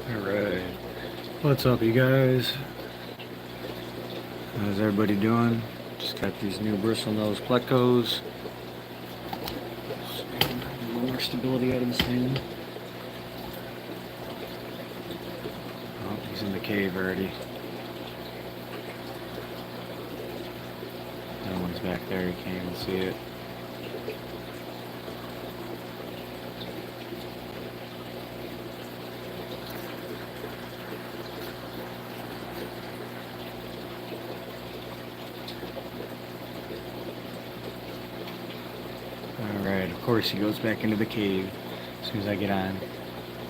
Alright, what's up you guys? How's everybody doing? Just got these new bristlenose plecos. More stability items in. Oh, he's in the cave already. That one's back there, you can't even see it. Alright, of course he goes back into the cave as soon as I get on.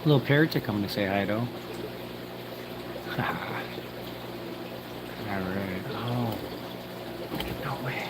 Little parrot to come to say hi though. Alright, oh, no way.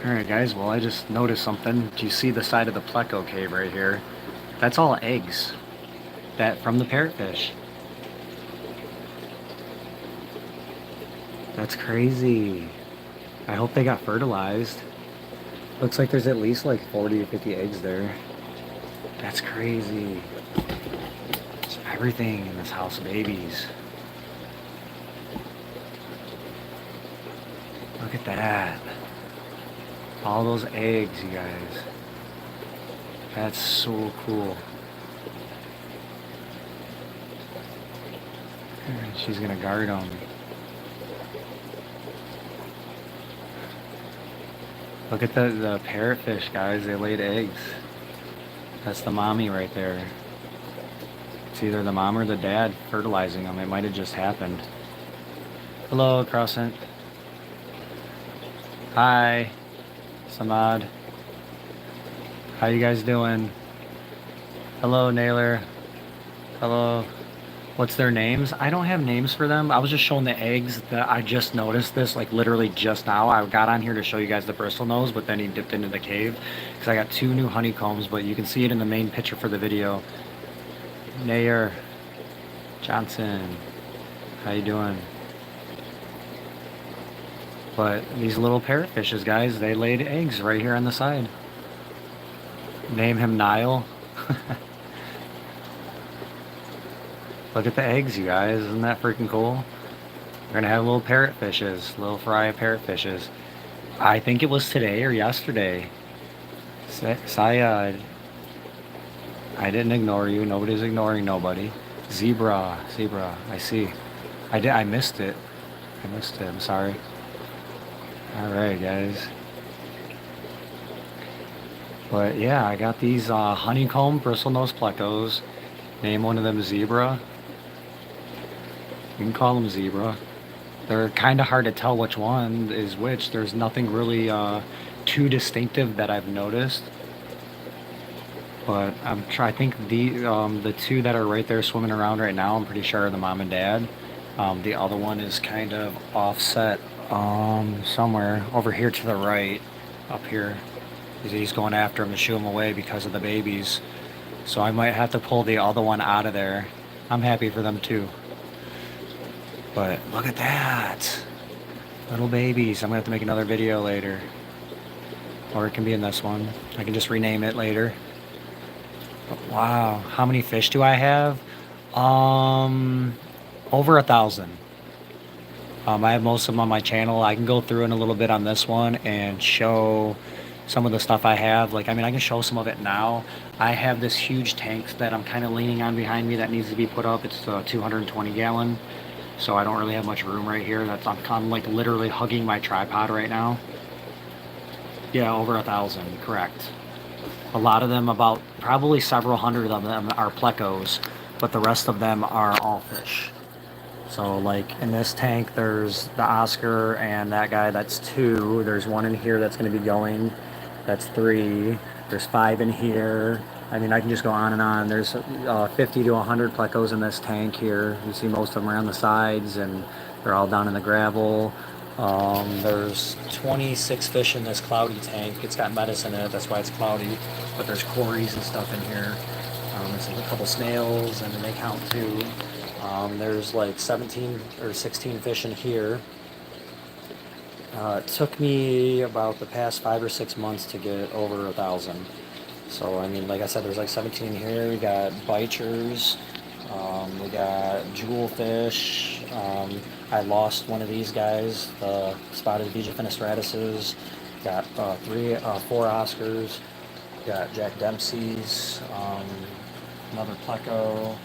Alright guys, well I just noticed something. Do you see the side of the pleco cave right here? That's all eggs. That from the parrotfish. That's crazy. I hope they got fertilized. Looks like there's at least like 40 to 50 eggs there. That's crazy. There's everything in this house, babies. Look at that. All those eggs, you guys. That's so cool. She's gonna guard them. Look at the parrotfish, guys. They laid eggs. That's the mommy right there. It's either the mom or the dad fertilizing them. It might have just happened. Hello, Crossant. Hi. Samad. How you guys doing? Hello, Naylor. Hello. What's their names? I don't have names for them. I was just showing the eggs that I just noticed this, like literally just now. I got on here to show you guys the bristlenose, but then he dipped into the cave because I got 2 new honeycombs, but you can see it in the main picture for the video. Nayer Johnson. How you doing? But these little parrotfishes, guys, they laid eggs right here on the side. Name him Nile. Look at the eggs, you guys. Isn't that freaking cool? We're gonna have little parrotfishes, little fry parrotfishes. I think it was today or yesterday. Saya, I didn't ignore you. Nobody's ignoring nobody. Zebra, I see. I missed it. I'm sorry. Alright, guys. But yeah, I got these honeycomb bristlenose plecos. Name one of them Zebra. You can call them Zebra. They're kind of hard to tell which one is which. There's nothing really too distinctive that I've noticed. But I think the 2 that are right there swimming around right now, I'm pretty sure are the mom and dad. The other one is kind of offset somewhere over here to the right, up here. He's going after him to shoo him away because of the babies. So I might have to pull the other one out of there. I'm happy for them too. But look at that. Little babies. I'm gonna have to make another video later. Or it can be in this one. I can just rename it later. But wow, how many fish do I have? Over 1,000. I have most of them on my channel. I can go through in a little bit on this one and show some of the stuff I have. Like, I mean, I can show some of it now. I have this huge tank that I'm kind of leaning on behind me that needs to be put up. It's a 220 gallon. So I don't really have much room right here. I'm kind of like literally hugging my tripod right now. Yeah, over 1,000, correct. A lot of them, about probably several hundred of them are plecos, but the rest of them are all fish. So like in this tank, there's the Oscar and that guy, that's 2. There's 1 in here that's going to be going, that's 3. There's 5 in here. I mean, I can just go on and on. There's 50 to 100 plecos in this tank here. You see most of them around the sides, and They're all down in the gravel. There's 26 fish in this cloudy tank. It's got medicine in it, that's why it's cloudy. But there's cories and stuff in here. There's a couple snails, and then they count too. There's like 17 or 16 fish in here. It took me about the past 5 or 6 months to get over 1,000. So I mean, like I said, there's like 17 here. We got bichers. We got jewelfish. I lost one of these guys, the spotted Fenestratuses. Got 4 Oscars. Got Jack Dempsey's. Another pleco.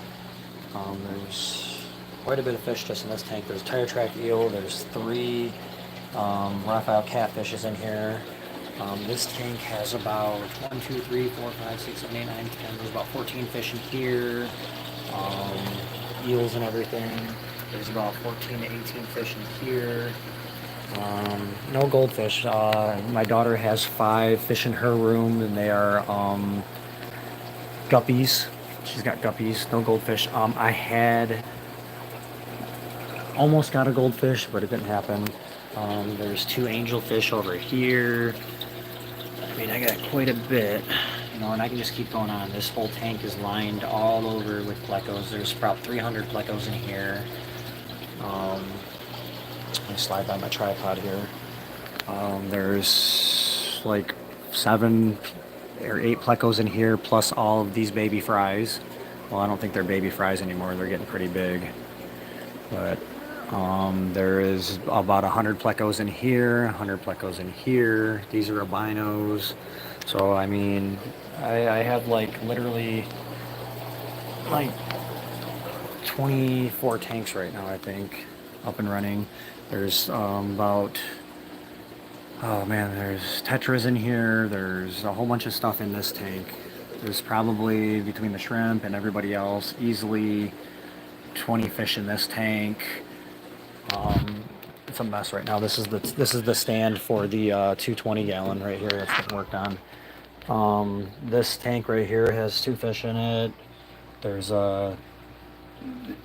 There's quite a bit of fish just in this tank. There's tire track eel. There's 3 Raphael catfishes in here. This tank has about 1, 2, 3, 4, 5, 6, 7, 8, 9, 10. There's about 14 fish in here. Eels and everything. There's about 14 to 18 fish in here. No goldfish. My daughter has 5 fish in her room, and they are guppies. She's got guppies. No goldfish. I had almost got a goldfish, but it didn't happen. There's 2 angelfish over here. I mean, I got quite a bit, you know, and I can just keep going on. This whole tank is lined all over with plecos. There's about 300 plecos in here. Let me slide by my tripod here. There's like 7 or 8 plecos in here, plus all of these baby fries. Well, I don't think they're baby fries anymore. They're getting pretty big. But there is about 100 plecos in here, 100 plecos in here. These are albinos. So, I mean, I have like literally like 24 tanks right now, I think, up and running. There's about, oh man, there's tetras in here. There's a whole bunch of stuff in this tank. There's probably, between the shrimp and everybody else, easily 20 fish in this tank. It's a mess right now. This is the stand for the 220 gallon right here that's getting worked on. This tank right here has 2 fish in it. There's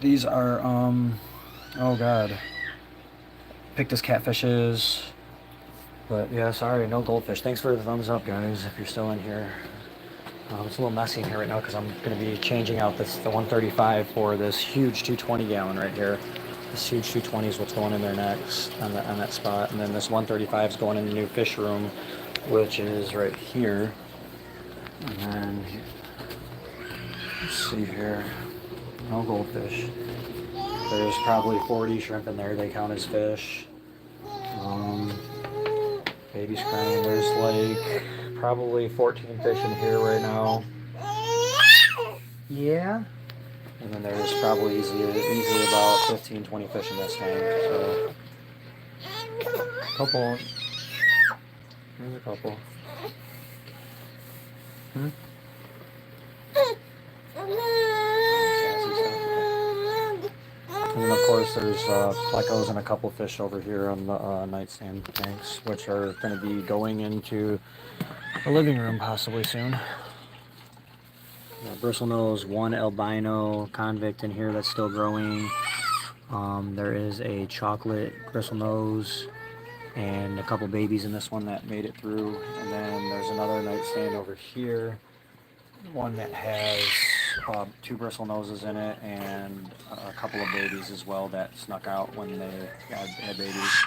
these are oh god, Pictus catfishes. But yeah, sorry, no goldfish. Thanks for the thumbs up, guys, if you're still in here. It's a little messy in here right now because I'm going to be changing out the 135 for this huge 220 gallon right here. This huge 220 is what's going in there next on that spot, and then this 135 is going in the new fish room, which is right here. And then let's see here, no goldfish. There's probably 40 shrimp in there. They count as fish. Baby's crying. There's like probably 14 fish in here right now. Yeah. And then there's probably easily about 15, 20 fish in this tank. So, couple. There's a couple. And then of course there's plecos and a couple fish over here on the nightstand tanks, which are going to be going into the living room possibly soon. Bristlenose, 1 albino convict in here that's still growing. There is a chocolate bristlenose and a couple babies in this one that made it through. And then there's another nightstand over here, one that has 2 bristlenoses in it and a couple of babies as well that snuck out when they had babies.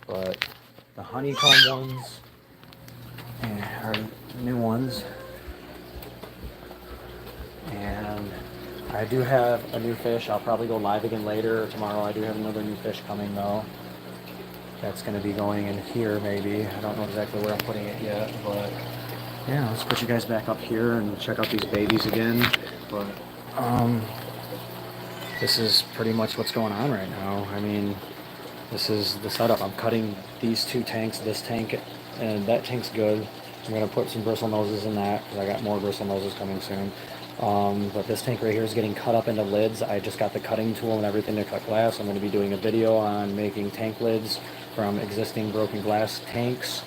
But the honeycomb ones are new ones. And I do have a new fish. I'll probably go live again later or tomorrow. I do have another new fish coming though. That's going to be going in here maybe. I don't know exactly where I'm putting it yet, but yeah, let's put you guys back up here and check out these babies again. But this is pretty much what's going on right now. I mean, this is the setup. I'm cutting these 2 tanks, this tank and that tank's good. I'm going to put some bristlenoses in that because I got more bristlenoses coming soon. But this tank right here is getting cut up into lids. I just got the cutting tool and everything to cut glass. I'm going to be doing a video on making tank lids from existing broken glass tanks.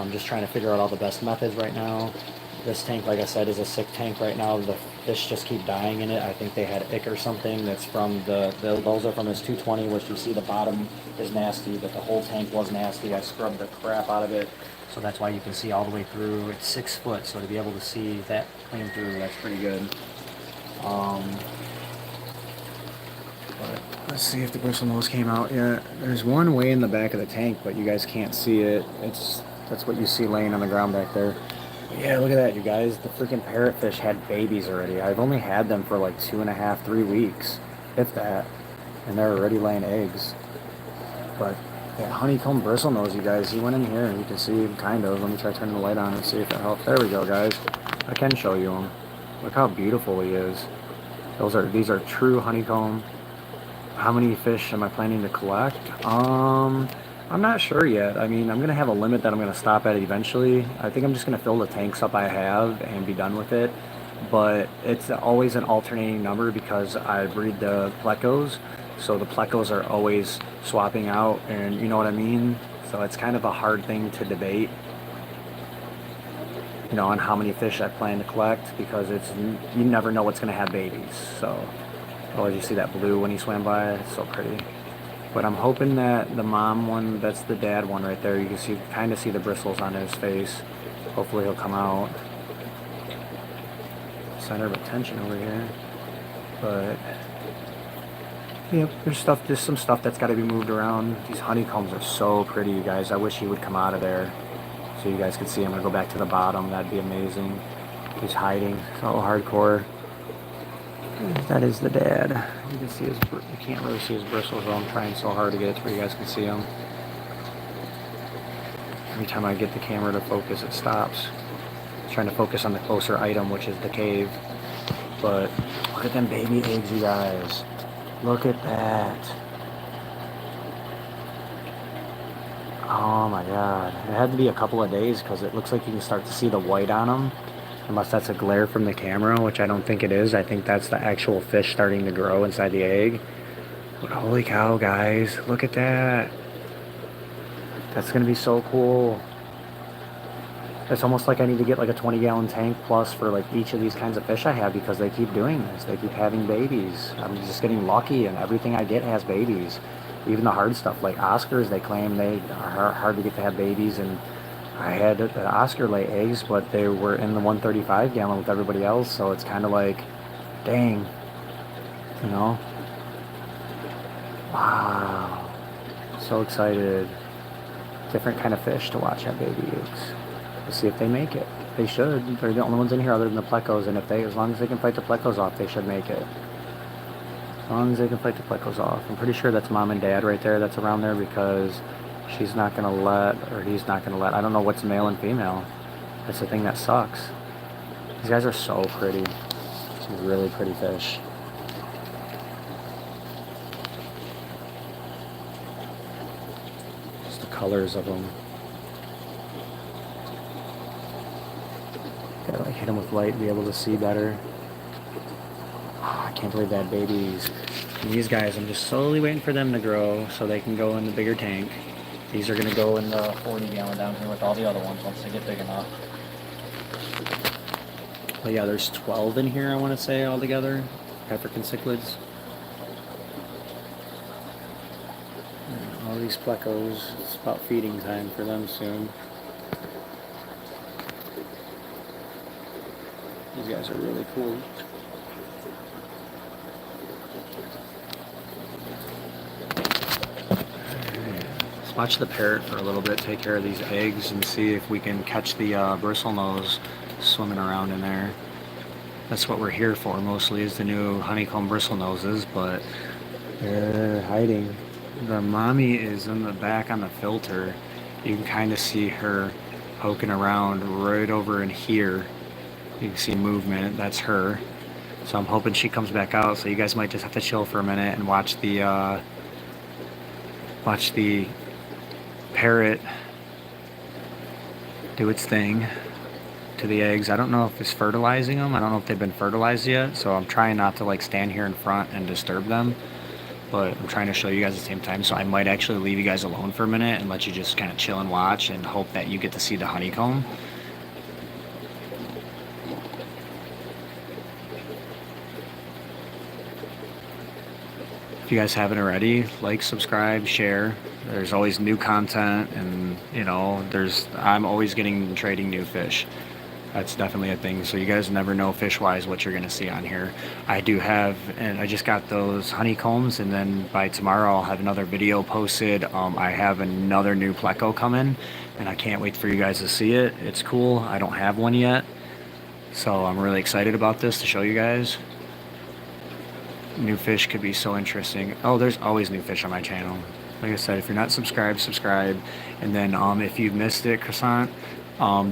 Just trying to figure out all the best methods right now. This tank, like I said, is a sick tank right now. The fish just keep dying in it. I think they had ick or something. That's from those are from this 220, which you see the bottom is nasty, but the whole tank was nasty. I scrubbed the crap out of it. So that's why you can see all the way through. It's 6 foot, so to be able to see that clean through, that's pretty good. But let's see if the bristlenose came out yet. There's one way in the back of the tank, but you guys can't see it. That's what you see laying on the ground back there. But yeah, look at that, you guys. The freaking parrotfish had babies already. I've only had them for like 2.5, 3 weeks, if that, and they're already laying eggs. But that honeycomb bristlenose, you guys, he went in here and you can see him kind of. Let me try turning the light on and see if that helps. There we go, guys. I can show you him. Look how beautiful he is. These are true honeycomb. How many fish am I planning to collect? I'm not sure yet. I mean, I'm going to have a limit that I'm going to stop at eventually. I think I'm just going to fill the tanks up I have and be done with it. But it's always an alternating number because I breed the plecos. So the plecos are always swapping out, and you know what I mean? So it's kind of a hard thing to debate, you know, on how many fish I plan to collect, because you never know what's going to have babies. So, oh, you see that blue when he swam by? It's so pretty. But I'm hoping that the mom one, that's the dad one right there, you can see, kind of see the bristles on his face. Hopefully he'll come out. Center of attention over here. But yep, there's just some stuff that's got to be moved around. These honeycombs are so pretty, you guys. I wish he would come out of there so you guys could see him. I'm gonna go back to the bottom. That'd be amazing. He's hiding. So hardcore. That is the dad. You can see you can't really see his bristles, though. I'm trying so hard to get it to where you guys can see him. Every time I get the camera to focus, it stops. I'm trying to focus on the closer item, which is the cave. But look at them baby eggs, you guys. Look at that. Oh my god. It had to be a couple of days because it looks like you can start to see the white on them. Unless that's a glare from the camera, which I don't think it is. I think that's the actual fish starting to grow inside the egg. But holy cow, guys. Look at that. That's going to be so cool. It's almost like I need to get like a 20-gallon tank plus for like each of these kinds of fish I have, because they keep doing this. They keep having babies. I'm just getting lucky, and everything I get has babies. Even the hard stuff like Oscars, they claim they are hard to get to have babies, and I had an Oscar lay eggs, but they were in the 135 gallon with everybody else, so it's kind of like, dang, you know? Wow. So excited. Different kind of fish to watch have baby eggs. Let's see if they make it. They should. They're the only ones in here other than the plecos, and as long as they can fight the plecos off, they should make it. As long as they can fight the plecos off. I'm pretty sure that's mom and dad right there that's around there, because she's not going to let, or he's not going to let. I don't know what's male and female. That's the thing that sucks. These guys are so pretty. Some really pretty fish. Just the colors of them. Gotta like hit them with light and be able to see better. Oh, I can't believe that babies. And these guys, I'm just slowly waiting for them to grow so they can go in the bigger tank. These are going to go in the 40-gallon down here with all the other ones once they get big enough. But yeah, there's 12 in here, I want to say, altogether. African cichlids. And all these plecos. It's about feeding time for them soon. These guys are really cool. Watch the parrot for a little bit, take care of these eggs, and see if we can catch the bristlenose swimming around in there. That's what we're here for mostly, is the new honeycomb bristlenoses, but they're hiding. The mommy is in the back on the filter. You can kind of see her poking around right over in here. You can see movement. That's her. So I'm hoping she comes back out, so you guys might just have to chill for a minute and watch the parrot do its thing to the eggs. I don't know if it's fertilizing them. I don't know if they've been fertilized yet, so I'm trying not to like stand here in front and disturb them, but I'm trying to show you guys at the same time, so I might actually leave you guys alone for a minute and let you just kind of chill and watch and hope that you get to see the honeycomb. If you guys haven't already, like, subscribe, share. There's always new content, and I'm always getting and trading new fish. That's definitely a thing. So you guys never know fish-wise what you're gonna see on here. I do have, and I just got those honeycombs, and then by tomorrow I'll have another video posted. I have another new pleco coming, and I can't wait for you guys to see it. It's cool. I don't have one yet, so I'm really excited about this to show you guys. New fish could be so interesting. Oh, there's always new fish on my channel. Like I said, if you're not subscribed, subscribe. And then if you've missed it, Croissant,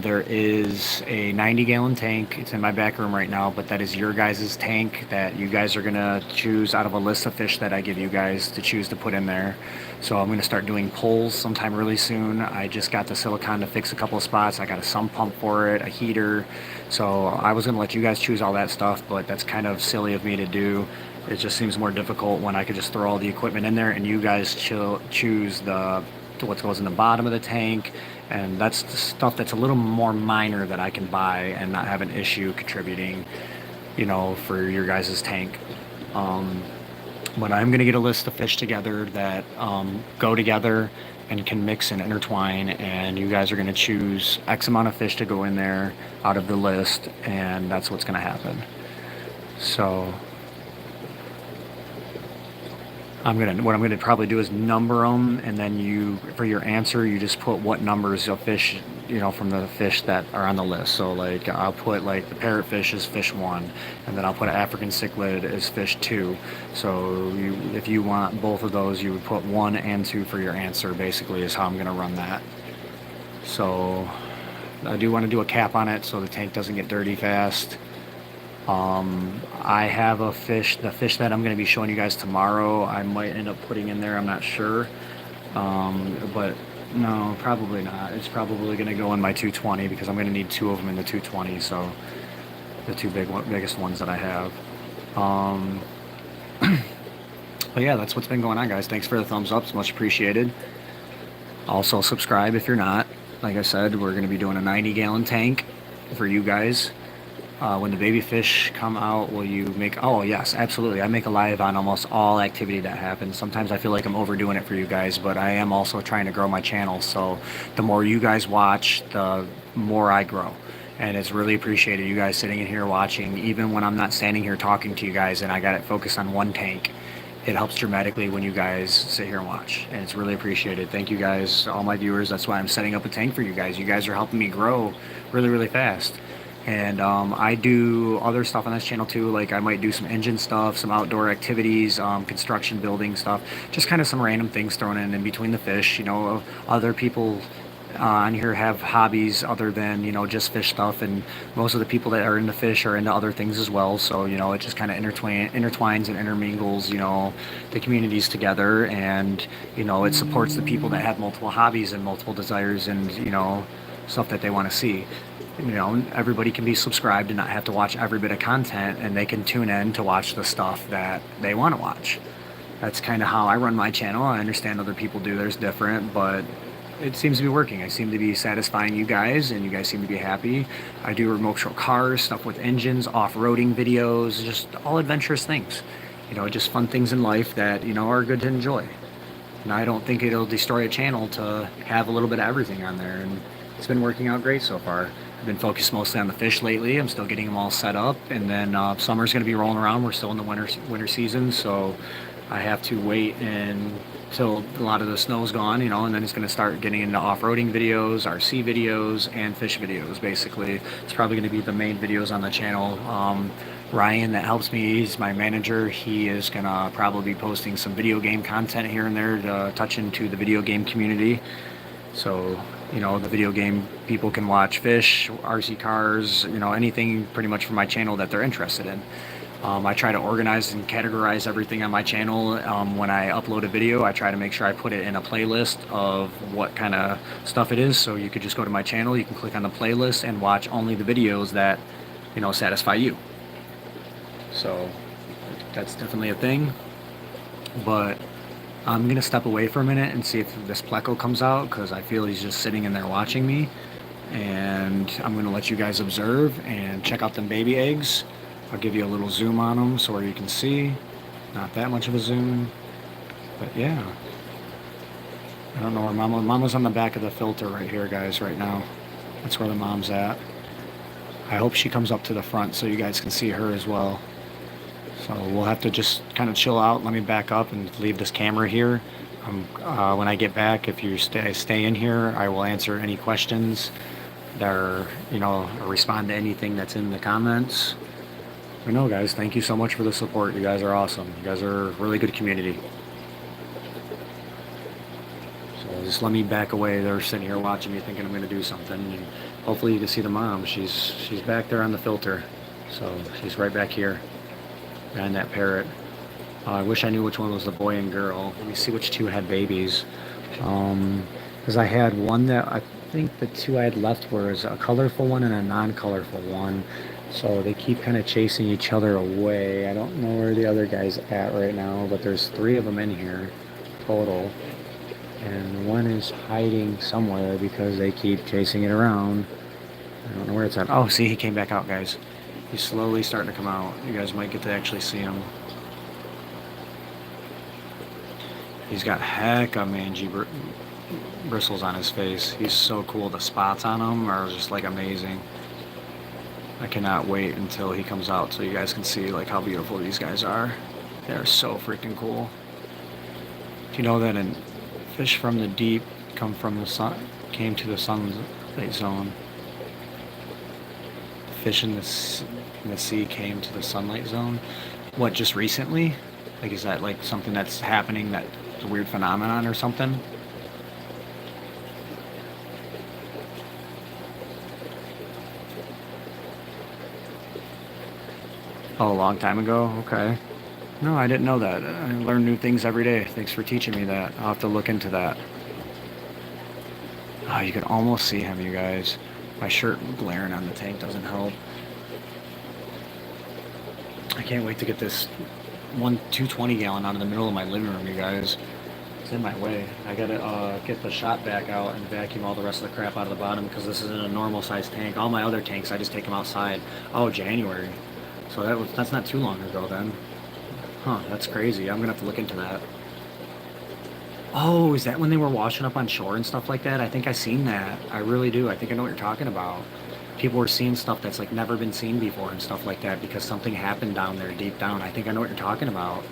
there is a 90-gallon tank. It's in my back room right now, but that is your guys' tank that you guys are going to choose out of a list of fish that I give you guys to choose to put in there. So I'm going to start doing polls sometime really soon. I just got the silicone to fix a couple of spots. I got a sump pump for it, a heater. So I was going to let you guys choose all that stuff, but that's kind of silly of me to do. It just seems more difficult when I could just throw all the equipment in there and you guys choose what goes in the bottom of the tank, and that's the stuff that's a little more minor that I can buy and not have an issue contributing, for your guys' tank. But I'm gonna get a list of fish together that go together and can mix and intertwine, and you guys are gonna choose X amount of fish to go in there out of the list, and that's what's gonna happen. So what I'm gonna probably do is number them, and then for your answer, you just put what numbers of fish, from the fish that are on the list. So like I'll put like the parrotfish is fish 1, and then I'll put African cichlid as fish 2. So if you want both of those, you would put 1 and 2 for your answer. Basically, is how I'm gonna run that. So I do want to do a cap on it so the tank doesn't get dirty fast. I have the fish that I'm going to be showing you guys tomorrow, I might end up putting in there, I'm not sure. But no, probably not. It's probably going to go in my 220 because I'm going to need 2 of them in the 220, so the 2 biggest ones that I have. But yeah, that's what's been going on, guys. Thanks for the thumbs up, it's much appreciated. Also subscribe if you're not. Like I said, we're going to be doing a 90-gallon tank for you guys. When the baby fish come out, will you make... Oh, yes, absolutely. I make a live on almost all activity that happens. Sometimes I feel like I'm overdoing it for you guys, but I am also trying to grow my channel. So the more you guys watch, the more I grow. And it's really appreciated, you guys sitting in here watching. Even when I'm not standing here talking to you guys and I got it focused on one tank, it helps dramatically when you guys sit here and watch. And it's really appreciated. Thank you guys, all my viewers. That's why I'm setting up a tank for you guys. You guys are helping me grow really, really fast. And I do other stuff on this channel too, like I might do some engine stuff, some outdoor activities, construction building stuff, just kind of some random things thrown in between the fish. Other people on here have hobbies other than just fish stuff, and most of the people that are into fish are into other things as well. So it just kind of intertwines and intermingles the communities together, and it supports the people that have multiple hobbies and multiple desires and stuff that they want to see. Everybody can be subscribed and not have to watch every bit of content, and they can tune in to watch the stuff that they want to watch. That's kind of how I run my channel. I understand other people do theirs different, but it seems to be working. I seem to be satisfying you guys, and you guys seem to be happy. I do remote control cars, stuff with engines, off-roading videos, just all adventurous things. Just fun things in life that, are good to enjoy. And I don't think it'll destroy a channel to have a little bit of everything on there, and it's been working out great so far. I've been focused mostly on the fish lately. I'm still getting them all set up, and then summer's going to be rolling around. We're still in the winter season, so I have to wait until a lot of the snow's gone, and then it's going to start getting into off-roading videos, RC videos, and fish videos, basically. It's probably going to be the main videos on the channel. Ryan, that helps me, he's my manager. He is going to probably be posting some video game content here and there to touch into the video game community. So the video game people can watch fish, RC cars, anything pretty much from my channel that they're interested in. I try to organize and categorize everything on my channel. When I upload a video, I try to make sure I put it in a playlist of what kind of stuff it is. So you could just go to my channel, you can click on the playlist and watch only the videos that, satisfy you. So that's definitely a thing. But I'm going to step away for a minute and see if this pleco comes out, because I feel he's just sitting in there watching me. And I'm going to let you guys observe and check out them baby eggs. I'll give you a little zoom on them so where you can see. Not that much of a zoom. But yeah, I don't know where Mama's on the back of the filter right here, guys, right now. That's where the mom's at. I hope she comes up to the front so you guys can see her as well. So we'll have to just kind of chill out. Let me back up and leave this camera here. When I get back, if you stay in here, I will answer any questions that are, respond to anything that's in the comments. But no, guys, thank you so much for the support. You guys are awesome. You guys are a really good community. So just let me back away. They're sitting here watching me thinking I'm going to do something. And hopefully you can see the mom. She's back there on the filter. So she's right back here behind that parrot. I wish I knew which one was the boy and girl. Let me see which two had babies. Because I had one that I think the two I had left was a colorful one and a non-colorful one. So they keep kind of chasing each other away. I don't know where the other guy's at right now, but there's 3 of them in here total. And one is hiding somewhere because they keep chasing it around. I don't know where it's at. Oh, see, he came back out, guys. He's slowly starting to come out. You guys might get to actually see him. He's got heck of mangy bristles on his face. He's so cool. The spots on him are just like amazing. I cannot wait until he comes out so you guys can see like how beautiful these guys are. They're so freaking cool. Do you know that in fish from the deep come from the sun, came to the sunlight zone? Fish in the sea came to the sunlight zone. What, just recently? Like, is that like something that's happening, that's a weird phenomenon or something? Oh, a long time ago? Okay. No, I didn't know that. I learn new things every day. Thanks for teaching me that. I'll have to look into that. Oh, you can almost see him, you guys. My shirt glaring on the tank doesn't help. I can't wait to get this 220 gallon out of the middle of my living room, you guys. It's in my way. I gotta get the shop vac out and vacuum all the rest of the crap out of the bottom because this isn't a normal size tank. All my other tanks, I just take them outside. Oh, January. So that's not too long ago then. Huh, that's crazy. I'm gonna have to look into that. Oh, is that when they were washing up on shore and stuff like that? I think I seen that. I really do. I think I know what you're talking about. People were seeing stuff that's like never been seen before and stuff like that because something happened down there deep down. I think I know what you're talking about.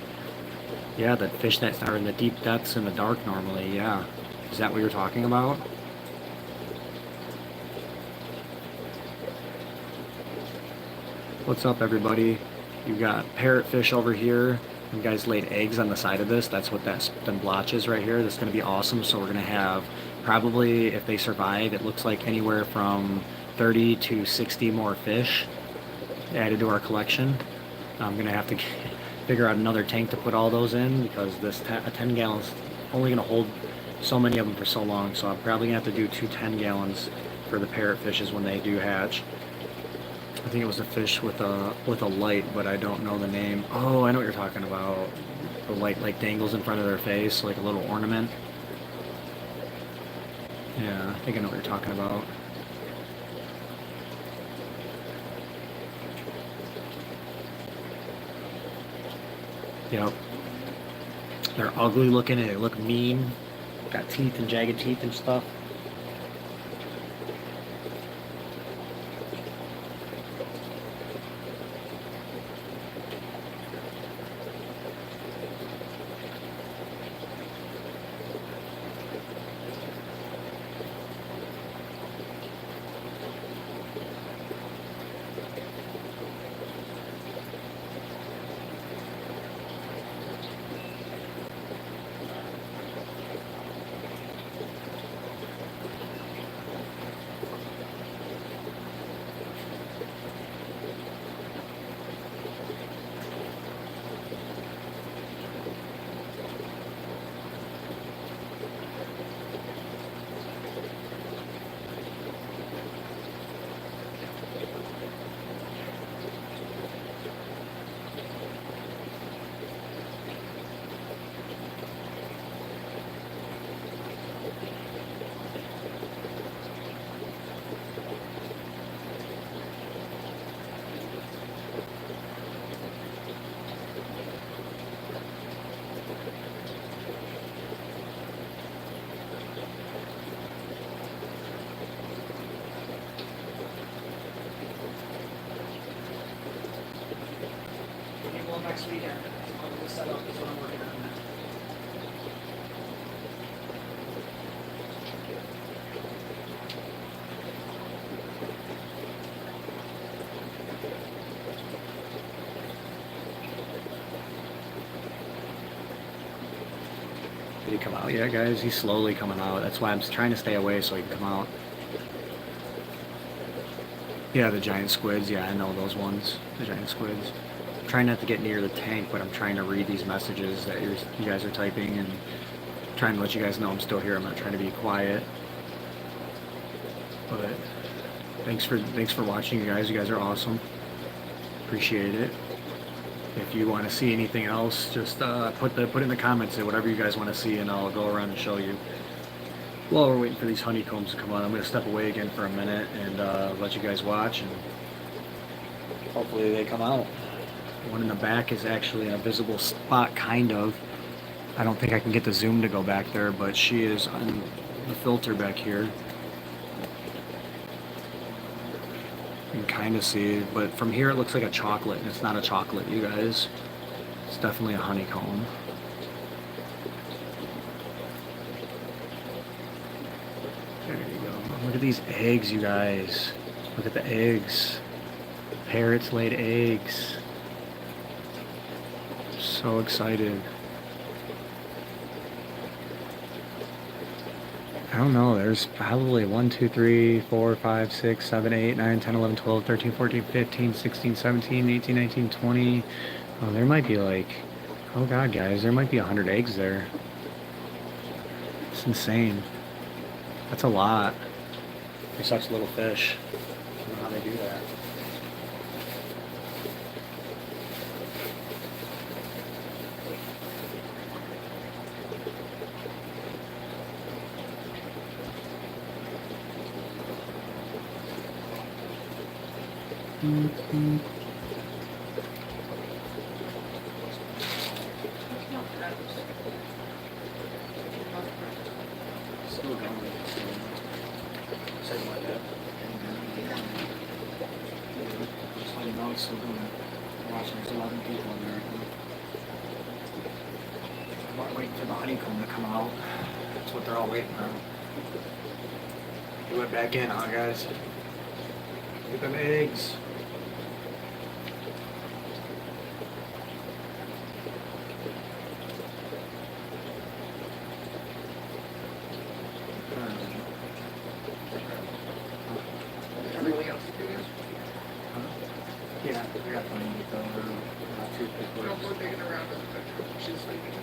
Yeah, the fish that are in the deep depths in the dark normally, yeah. Is that what you're talking about? What's up, everybody? You got parrotfish over here. You guys laid eggs on the side of this. That's what them blotches right here. That's going to be awesome. So we're going to have probably, if they survive, it looks like anywhere from 30 to 60 more fish added to our collection. I'm going to have to figure out another tank to put all those in because a 10 gallons only going to hold so many of them for so long. So I'm probably going to have to do 2 10 gallons for the parrotfishes when they do hatch. I think it was a fish with a light, but I don't know the name. Oh, I know what you're talking about. The light like dangles in front of their face, like a little ornament. Yeah, I think I know what you're talking about. Yep. They're ugly looking and they look mean. Got teeth and jagged teeth and stuff. come out yet, guys. He's slowly coming out. That's why I'm trying to stay away so he can come out. Yeah, the giant squids. Yeah, I know those ones. The giant squids. I'm trying not to get near the tank, but I'm trying to read these messages that you guys are typing and trying to let you guys know I'm still here. I'm not trying to be quiet. But thanks for watching, you guys. You guys are awesome. Appreciate it. If you want to see anything else, just put in the comments whatever you guys want to see, and I'll go around and show you. While we're waiting for these honeycombs to come on, I'm going to step away again for a minute and let you guys watch, and hopefully they come out. The one in the back is actually in a visible spot, kind of. I don't think I can get the zoom to go back there, but she is on the filter back here. You can kind of see, but from here it looks like a chocolate, and it's not a chocolate, you guys. It's definitely a honeycomb. There you go. Look at these eggs, you guys. Look at the eggs. Parrots laid eggs. So excited. I don't know, there's probably 1, 2, 3, 4, 5, 6, 7, 8, 9, 10, 11, 12, 13, 14, 15, 16, 17, 18, 19, 20. Oh, there might be like, oh god, guys, there might be 100 eggs there. It's insane. That's a lot. They're such little fish. I don't know how they do that. Still going. Something like that. Just letting you know it's still going. Watching, there's 11 people in there. I'm waiting for the honeycomb to come out. That's what they're all waiting on. He went back in, huh, guys? Look at them eggs. Everything else you do is? Yeah, I got plenty of them. No, we're digging around in the bedroom. She's sleeping.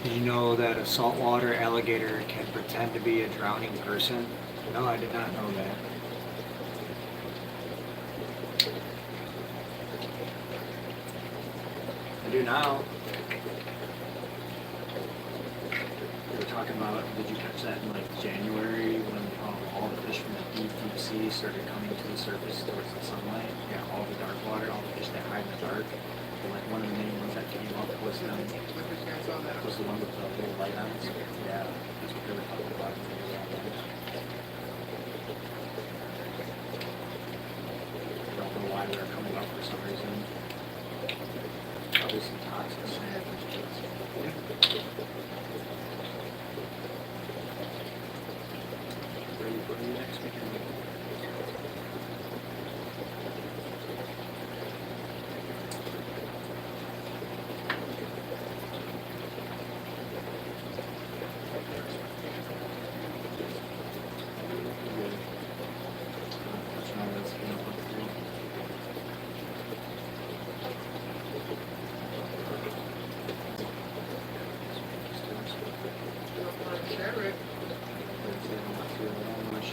Did you know that a saltwater alligator can pretend to be a drowning person? No, I did not know that. I do now. We were talking about, did you catch that in like January when all the fish from the deep sea started coming to the surface towards the sunlight? Yeah, all the dark water, all the fish that hide in the dark. And like one of the main ones that came up was the one with the little light on it. Yeah, that's what they were talking about. I don't know why they're coming up for some reason. Probably some toxins. Ready for you next weekend?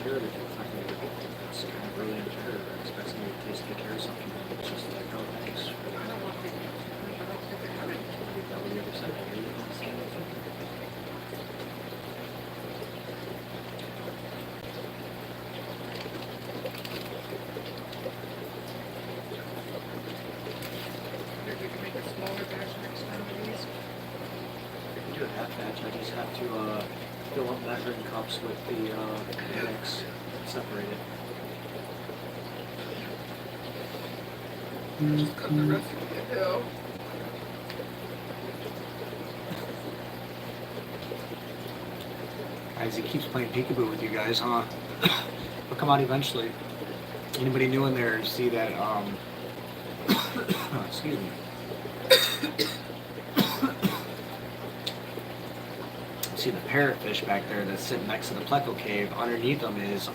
Sure, it's kind of really imperative. I expect somebody to take care of something. It's just like, oh, thanks. I don't want to think they have it. That what you ever said? You don't say anything. Maybe we can make a smaller batch next time of these. We can do that. batch. I just have to fill up measuring cups with the mix, separate it. Just cut the recipe at hill. Guys, he keeps playing peekaboo with you guys, huh? He'll come out eventually. Anybody new in there see that, excuse me. See the parrotfish back there that's sitting next to the pleco cave. Underneath them is,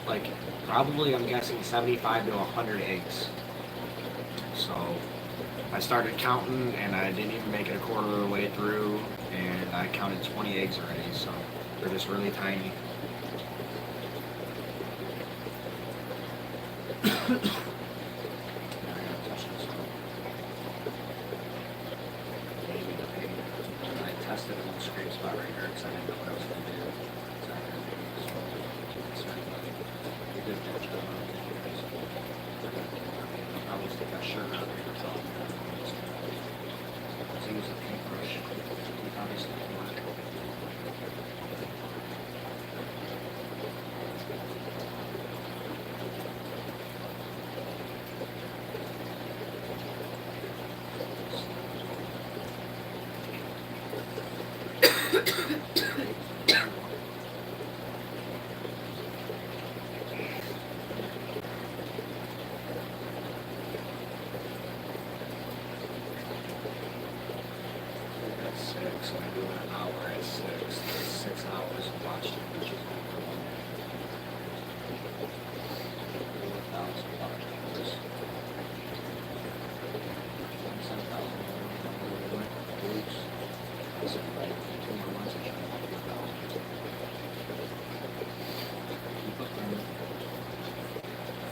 like, probably, I'm guessing, 75 to 100 eggs. So, I started counting, and I didn't even make it a quarter of the way through, and I counted 20 eggs already, so they're just really tiny. I tested a little scrape spot right here because I didn't know what I was going to do. You did a good job on it. I'll probably stick that shirt out there or something. So use a paintbrush. You obviously can work. So I do an hour at 6 hours of watch time, which is good for 1 day. 4,000 watch hours. 27,000 groups. This is like 2 months of trying to 4,000. Keep up there.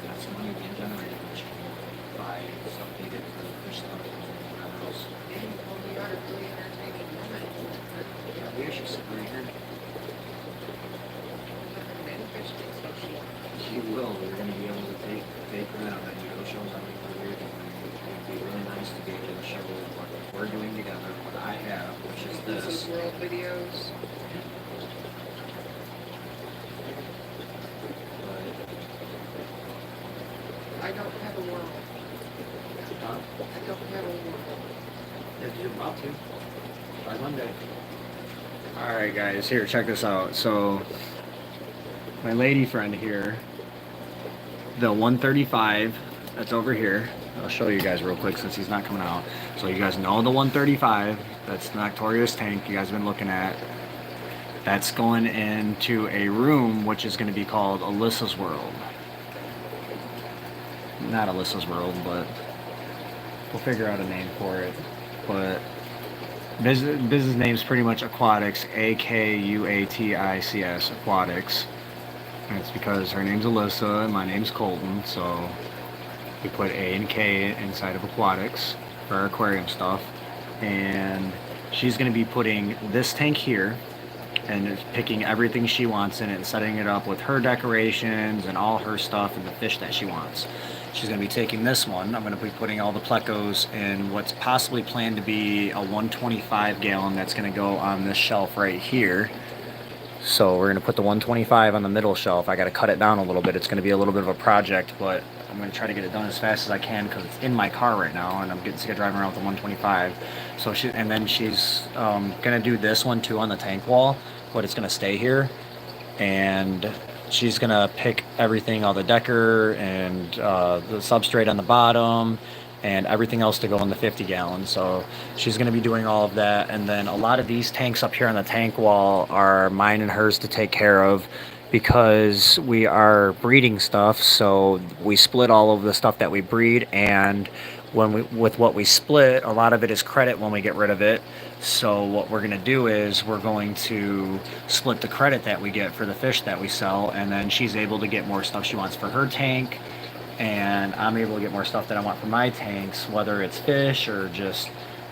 Got some money being generated, which you can buy stuff needed for the fish stuff and whatever else. Well, you are really entertaining woman. Yeah, we actually sit right here. You will. You're going to be able to take her out and go shows on what we're doing. It'd be really nice to be able to show what we're doing together, what I have, which is This this. is world videos. I don't have a world. Huh? I don't have a world. If you're about to. By Monday. Alright guys, here, check this out. So, my lady friend here, the 135 that's over here, I'll show you guys real quick since he's not coming out. So you guys know the 135, that's the Noctorious tank you guys have been looking at. That's going into a room which is going to be called Alyssa's World. Not Alyssa's World, but we'll figure out a name for it. But business name is pretty much Aquatics, Akuatics, Aquatics. And it's because her name's Alyssa and my name's Colton, so we put A and K inside of Aquatics for our aquarium stuff. And she's going to be putting this tank here and picking everything she wants in it and setting it up with her decorations and all her stuff and the fish that she wants. She's going to be taking this one. I'm going to be putting all the plecos in what's possibly planned to be a 125 gallon that's going to go on this shelf right here. So we're going to put the 125 on the middle shelf. I got to cut it down a little bit. It's going to be a little bit of a project, but I'm going to try to get it done as fast as I can because it's in my car right now and I'm getting sick of driving around with the 125. So she's going to do this one too on the tank wall, but it's going to stay here. And she's going to pick everything, all the decker and the substrate on the bottom and everything else to go in the 50 gallons. So she's going to be doing all of that. And then a lot of these tanks up here on the tank wall are mine and hers to take care of because we are breeding stuff. So we split all of the stuff that we breed, and with what we split, a lot of it is credit when we get rid of it. So what we're going to do is we're going to split the credit that we get for the fish that we sell, and then she's able to get more stuff she wants for her tank, and I'm able to get more stuff that I want for my tanks, whether it's fish or just,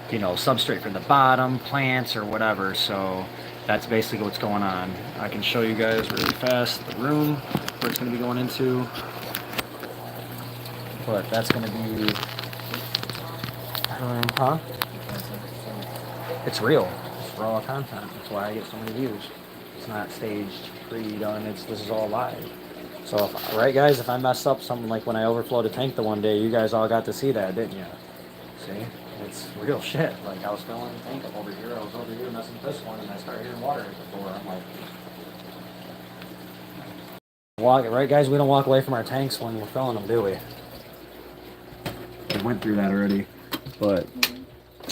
you know, substrate for the bottom, plants or whatever. So that's basically what's going on. I can show you guys really fast the room where it's going to be going into, but that's going to be, huh? It's real. raw content. That's why I get so many views. It's not staged, pre-done. This is all live. So, right, guys, if I mess up something like when I overflowed a tank the one day, you guys all got to see that, didn't you? See? It's real shit. Like, I was filling the tank up over here, I was over here messing with this one, and I started hearing water at the door. I'm like, right, guys, we don't walk away from our tanks when we're filling them, do we? We went through that already. But,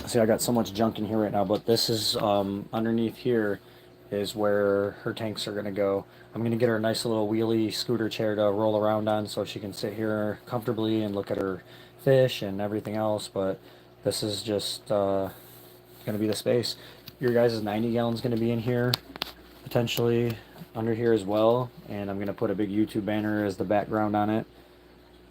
see, I got so much junk in here right now, but this is, underneath here is where her tanks are going to go. I'm going to get her a nice little wheelie scooter chair to roll around on so she can sit here comfortably and look at her fish and everything else, but this is just going to be the space. Your guys' 90 gallons going to be in here, potentially under here as well, and I'm going to put a big YouTube banner as the background on it.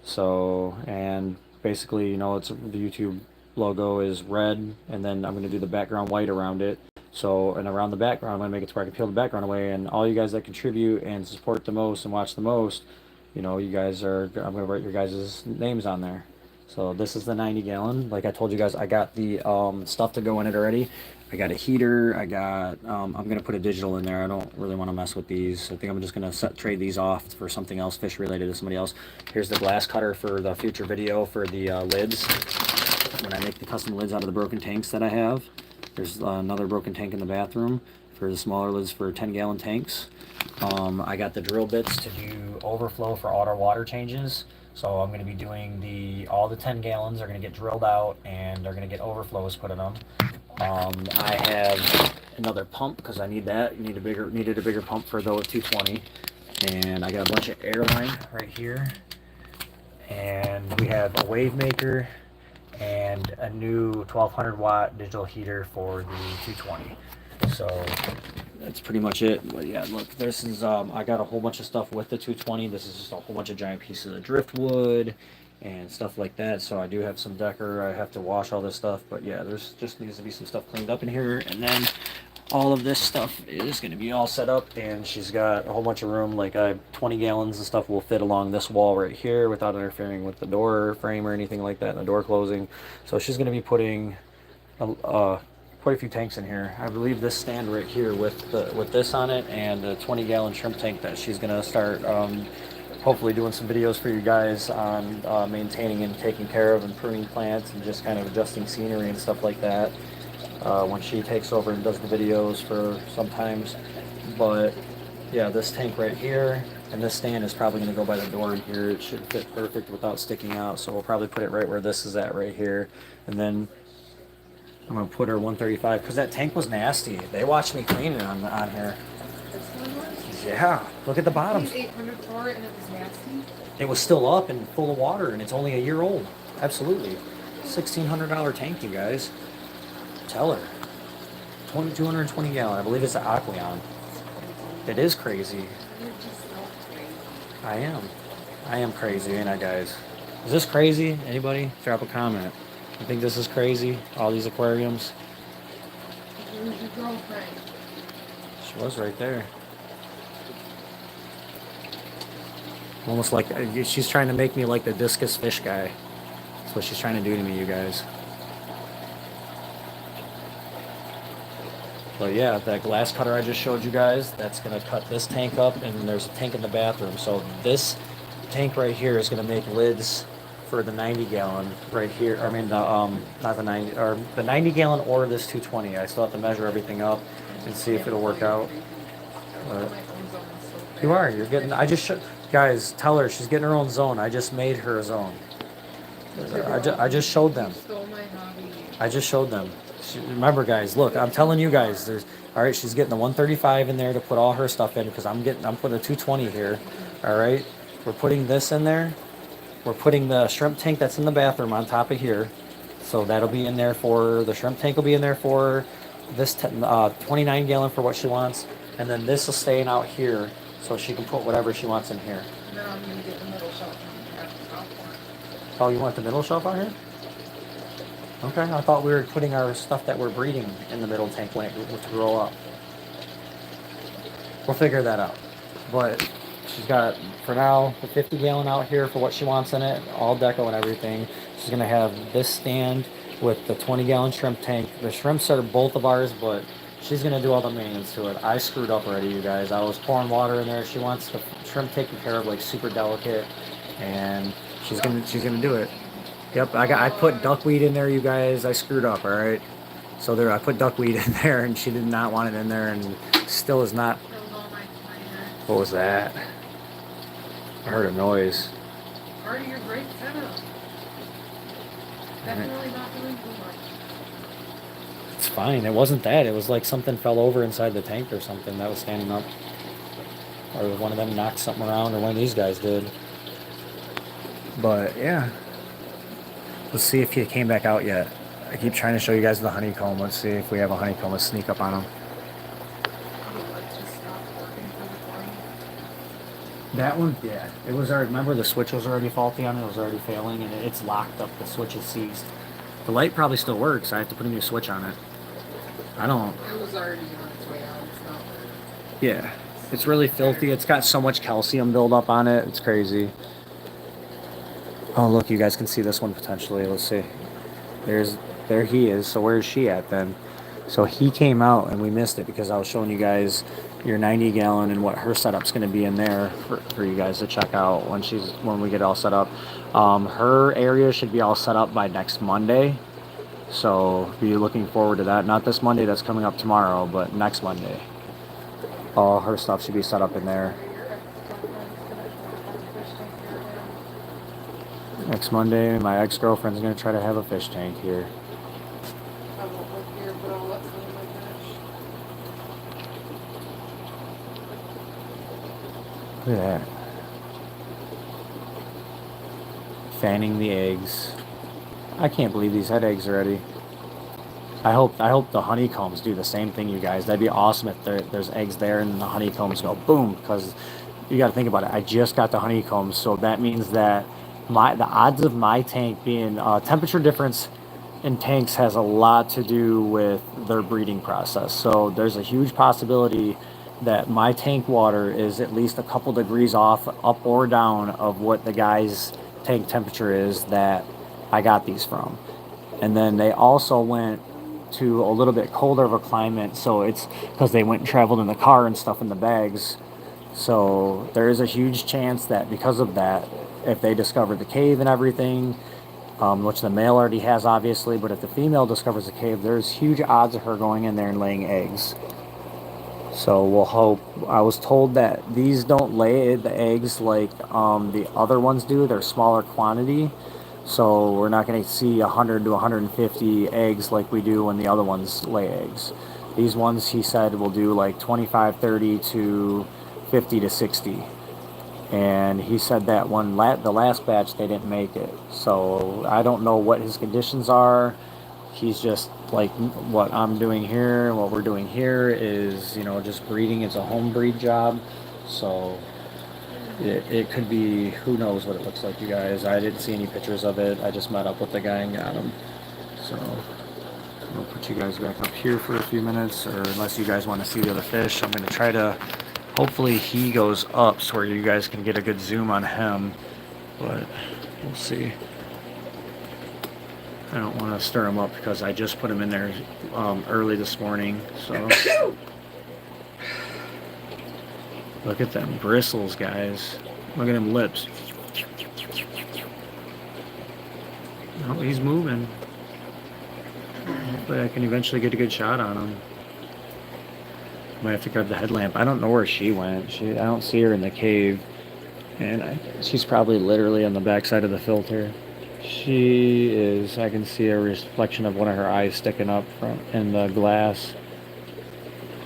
So, and basically, you know, it's the YouTube logo is red, and then I'm going to do the background white around it. So, and around the background, I'm going to make it to where I can peel the background away, and all you guys that contribute and support the most and watch the most, you know, you guys are, I'm going to write your guys' names on there. So this is the 90 gallon. Like I told you guys, I got the stuff to go in it already. I got a heater. I got, I'm going to put a digital in there. I don't really want to mess with these. I think I'm just going to trade these off for something else fish related to somebody else. Here's the glass cutter for the future video for the lids. When I make the custom lids out of the broken tanks that I have. There's another broken tank in the bathroom for the smaller lids for 10-gallon tanks. I got the drill bits to do overflow for auto water changes. So I'm going to be doing all the 10 gallons are going to get drilled out and they're going to get overflows put in them. I have another pump because I need that. Needed a bigger pump for the 220. And I got a bunch of air line right here. And we have a wave maker and a new 1200 watt digital heater for the 220. So that's pretty much it. But yeah, look, this is I got a whole bunch of stuff with the 220. This is just a whole bunch of giant pieces of driftwood and stuff like that. So I do have some decker. I have to wash all this stuff, but yeah, there's just needs to be some stuff cleaned up in here, and then all of this stuff is going to be all set up, and she's got a whole bunch of room. Like 20 gallons of stuff will fit along this wall right here without interfering with the door frame or anything like that, and the door closing. So she's going to be putting quite a few tanks in here. I believe this stand right here with this on it and a 20-gallon shrimp tank that she's going to start hopefully doing some videos for you guys on maintaining and taking care of and pruning plants and just kind of adjusting scenery and stuff like that. When she takes over and does the videos for sometimes. But yeah, this tank right here and this stand is probably going to go by the door in here. It should fit perfect without sticking out, so we'll probably put it right where this is at right here. And then I'm going to put her 135 because that tank was nasty. They watched me clean it on here. This one was? Yeah, look at the bottom. He's 800 for it and it was nasty. It was still up and full of water, and it's only a year old. Absolutely. $1,600 tank, you guys. Tell her. 220 gallon. I believe it's an Aquarium. It is crazy. You're just so crazy. I am. I am crazy, ain't I, guys? Is this crazy? Anybody? Drop a comment. You think this is crazy? All these aquariums? Where's your girlfriend? She was right there. Almost like she's trying to make me like the discus fish guy. That's what she's trying to do to me, you guys. But yeah, that glass cutter I just showed you guys, that's going to cut this tank up, and there's a tank in the bathroom. So this tank right here is going to make lids for the 90 gallon right here. I mean, not the 90, or the 90 gallon or this 220. I still have to measure everything up and see if it'll work out. But you're getting, guys, tell her she's getting her own zone. I just made her a zone. I just showed them. Stole my hobby. I just showed them. Remember, guys, look, I'm telling you guys, all right, she's getting the 135 in there to put all her stuff in because I'm putting a 220 here. All right, we're putting this in there. We're putting the shrimp tank that's in the bathroom on top of here. So that'll be in there for, the shrimp tank will be in there for this 29 gallon for what she wants. And then this will stay out here so she can put whatever she wants in here. And then I'm going to get the middle shelf at the top one. Oh, you want the middle shelf out here? Okay, I thought we were putting our stuff that we're breeding in the middle tank to grow up. We'll figure that out. But she's got, for now, the 50 gallon out here for what she wants in it, all deco and everything. She's going to have this stand with the 20 gallon shrimp tank. The shrimps are both of ours, but She's gonna do all the maintenance to it. I screwed up already, you guys. I was pouring water in there. She wants the shrimp taken care of, like super delicate, and she's gonna do it. Yep, I put duckweed in there, you guys. I screwed up, all right. So there, I put duckweed in there, and she did not want it in there, and still is not. What was that? I heard a noise. Already your great setup. Definitely not doing too much. It's fine. It wasn't that. It was like something fell over inside the tank or something that was standing up. Or one of them knocked something around, or one of these guys did. But yeah. Let's see if he came back out yet. I keep trying to show you guys the honeycomb. Let's see if we have a honeycomb. Let's sneak up on him. That one, yeah. It was already, remember the switch was already faulty on it. It was already failing, and it's locked up. The switch is seized. The light probably still works. I have to put a new switch on it. I don't. It was already on its way out. It's not working. Yeah. It's really filthy. It's got so much calcium buildup on it. It's crazy. Oh, look, you guys can see this one potentially. Let's see. There he is. So where's she at then? So he came out and we missed it because I was showing you guys your 90 gallon and what her setup's going to be in there for you guys to check out when we get all set up. Her area should be all set up by next Monday. So be looking forward to that. Not this Monday that's coming up tomorrow, but next Monday. All her stuff should be set up in there. Next Monday, my ex-girlfriend's going to try to have a fish tank here. I won't live here, but I'll let someone finish. Look at that. Fanning the eggs. I can't believe these had eggs already. I hope the honeycombs do the same thing, you guys. That'd be awesome if there's eggs there and the honeycombs go boom, because you got to think about it. I just got the honeycombs, so that means that the odds of my tank being temperature difference in tanks has a lot to do with their breeding process. So there's a huge possibility that my tank water is at least a couple degrees off, up or down, of what the guy's tank temperature is that I got these from. And then they also went to a little bit colder of a climate, so it's because they went and traveled in the car and stuff in the bags. So there is a huge chance that because of that, if they discover the cave and everything, which the male already has obviously, but if the female discovers the cave, there's huge odds of her going in there and laying eggs. So we'll hope. I was told that these don't lay the eggs like the other ones do. They're smaller quantity. So we're not going to see 100 to 150 eggs like we do when the other ones lay eggs. These ones, he said, will do like 25, 30 to 50 to 60. And he said that the last batch, they didn't make it. So I don't know what his conditions are. He's just like, what I'm doing here, what we're doing here is, just breeding. It's a home breed job. So it could be, who knows what it looks like, you guys. I didn't see any pictures of it. I just met up with the guy and got him. So I'll put you guys back up here for a few minutes, or unless you guys want to see the other fish, I'm going to try to, hopefully he goes up so where you guys can get a good zoom on him, but we'll see. I don't want to stir him up because I just put him in there early this morning, so. Look at them bristles, guys. Look at them lips. Oh, he's moving. Hopefully I can eventually get a good shot on him. Might have to grab the headlamp. I don't know where she went. I don't see her in the cave. And she's probably literally on the backside of the filter. She is, I can see a reflection of one of her eyes sticking up in the glass.